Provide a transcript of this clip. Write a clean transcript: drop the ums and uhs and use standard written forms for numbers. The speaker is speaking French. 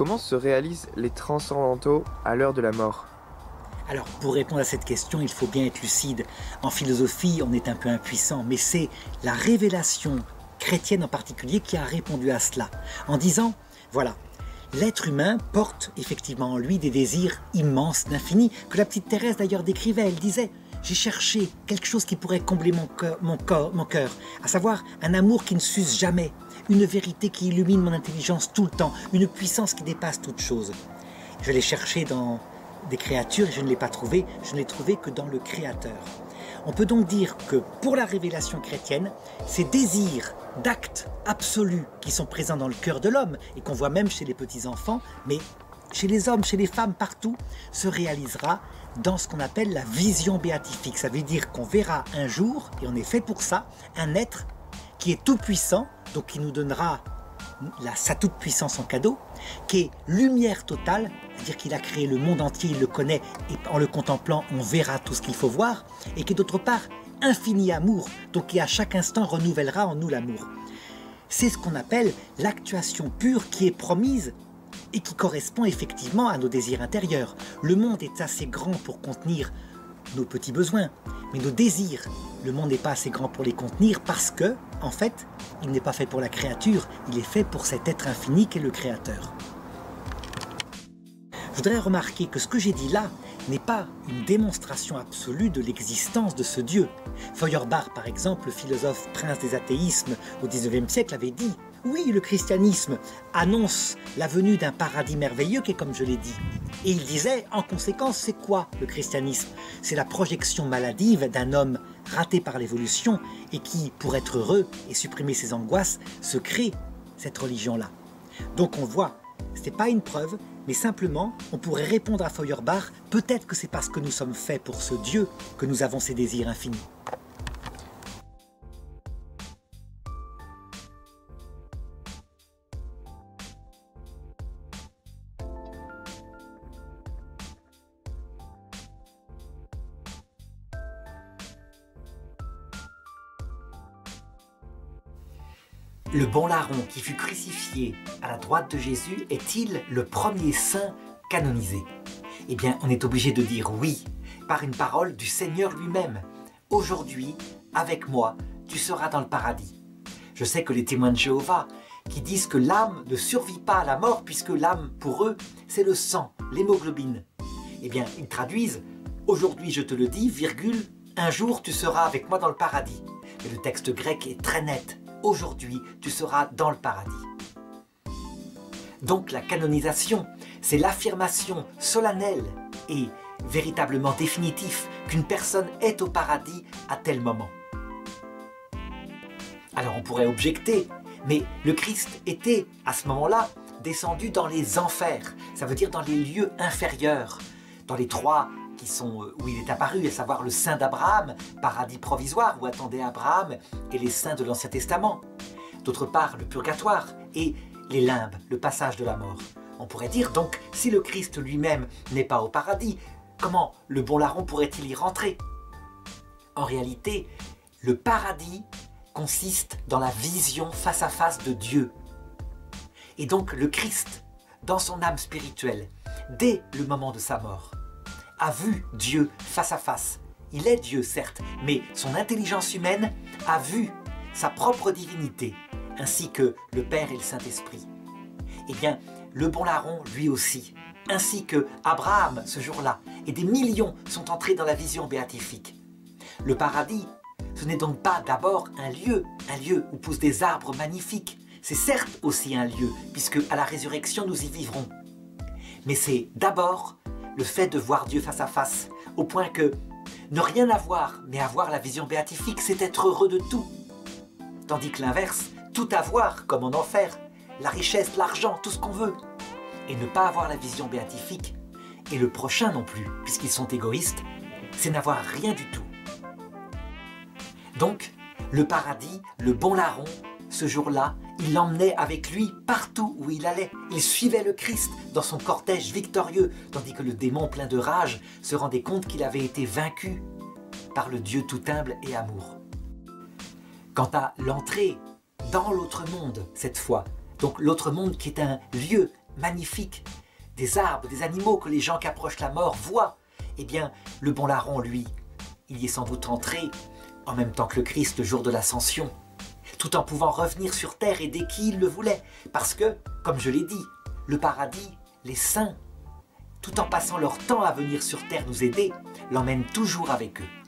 Comment se réalisent les transcendantaux à l'heure de la mort? Alors, pour répondre à cette question, il faut bien être lucide. En philosophie, on est un peu impuissant, mais c'est la révélation chrétienne en particulier qui a répondu à cela, en disant, voilà, l'être humain porte effectivement en lui des désirs immenses d'infini, que la petite Thérèse d'ailleurs décrivait. Elle disait, j'ai cherché quelque chose qui pourrait combler mon cœur, à savoir un amour qui ne s'use jamais, une vérité qui illumine mon intelligence tout le temps, une puissance qui dépasse toute chose. Je l'ai cherché dans des créatures et je ne l'ai pas trouvé, je ne l'ai trouvé que dans le Créateur. On peut donc dire que pour la révélation chrétienne, ces désirs d'actes absolus qui sont présents dans le cœur de l'homme et qu'on voit même chez les petits-enfants, mais chez les hommes, chez les femmes, partout, se réalisera dans ce qu'on appelle la vision béatifique. Ça veut dire qu'on verra un jour, et on est fait pour ça, un être qui est tout puissant, donc qui nous donnera sa toute-puissance en cadeau, qui est lumière totale, c'est-à-dire qu'il a créé le monde entier, il le connaît, et en le contemplant, on verra tout ce qu'il faut voir, et qui est d'autre part infini amour, donc qui à chaque instant renouvellera en nous l'amour. C'est ce qu'on appelle l'actuation pure qui est promise et qui correspond effectivement à nos désirs intérieurs. Le monde est assez grand pour contenir nos petits besoins, mais nos désirs, le monde n'est pas assez grand pour les contenir parce que, en fait, il n'est pas fait pour la créature, il est fait pour cet être infini qu'est le Créateur. Je voudrais remarquer que ce que j'ai dit là n'est pas une démonstration absolue de l'existence de ce Dieu. Feuerbach, par exemple, le philosophe prince des athéismes au XIXe siècle, avait dit « Oui, le christianisme annonce la venue d'un paradis merveilleux qui est comme je l'ai dit. » Et il disait, en conséquence, c'est quoi le christianisme? C'est la projection maladive d'un homme raté par l'évolution et qui, pour être heureux et supprimer ses angoisses, se crée cette religion-là. Donc on voit, ce n'est pas une preuve, mais simplement, on pourrait répondre à Feuerbach, peut-être que c'est parce que nous sommes faits pour ce Dieu que nous avons ces désirs infinis. Le bon larron qui fut crucifié à la droite de Jésus est-il le premier saint canonisé? Eh bien, on est obligé de dire oui, par une parole du Seigneur lui-même. Aujourd'hui, avec moi, tu seras dans le paradis. Je sais que les témoins de Jéhovah, qui disent que l'âme ne survit pas à la mort, puisque l'âme, pour eux, c'est le sang, l'hémoglobine. Eh bien, ils traduisent « Aujourd'hui, je te le dis, virgule, un jour, tu seras avec moi dans le paradis. » Mais le texte grec est très net. Aujourd'hui, tu seras dans le paradis. Donc la canonisation, c'est l'affirmation solennelle et véritablement définitive qu'une personne est au paradis à tel moment. Alors on pourrait objecter, mais le Christ était à ce moment-là descendu dans les enfers, ça veut dire dans les lieux inférieurs, dans les trois qui sont où il est apparu, à savoir le sein d'Abraham, paradis provisoire où attendait Abraham, et les saints de l'Ancien Testament. D'autre part, le purgatoire et les limbes, le passage de la mort. On pourrait dire donc, si le Christ lui-même n'est pas au paradis, comment le bon larron pourrait-il y rentrer? En réalité, le paradis consiste dans la vision face à face de Dieu. Et donc le Christ, dans son âme spirituelle, dès le moment de sa mort, a vu Dieu face à face. Il est Dieu, certes, mais son intelligence humaine a vu sa propre divinité, ainsi que le Père et le Saint-Esprit. Eh bien, le bon larron, lui aussi, ainsi que Abraham ce jour-là, et des millions sont entrés dans la vision béatifique. Le paradis, ce n'est donc pas d'abord un lieu où poussent des arbres magnifiques. C'est certes aussi un lieu, puisque à la résurrection nous y vivrons. Mais c'est d'abord le fait de voir Dieu face à face, au point que ne rien avoir, mais avoir la vision béatifique, c'est être heureux de tout. Tandis que l'inverse, tout avoir, comme en enfer, la richesse, l'argent, tout ce qu'on veut. Et ne pas avoir la vision béatifique, et le prochain non plus, puisqu'ils sont égoïstes, c'est n'avoir rien du tout. Donc, le paradis, le bon larron, ce jour-là, il l'emmenait avec lui partout où il allait. Il suivait le Christ dans son cortège victorieux, tandis que le démon plein de rage se rendait compte qu'il avait été vaincu par le Dieu tout humble et amour. Quant à l'entrée dans l'autre monde, cette fois, donc l'autre monde qui est un lieu magnifiques, des arbres, des animaux que les gens qui approchent la mort voient. Eh bien, le bon larron, lui, il y est sans doute entré en même temps que le Christ le jour de l'Ascension, tout en pouvant revenir sur terre aider qui il le voulait. Parce que, comme je l'ai dit, le paradis, les saints, tout en passant leur temps à venir sur terre nous aider, l'emmènent toujours avec eux.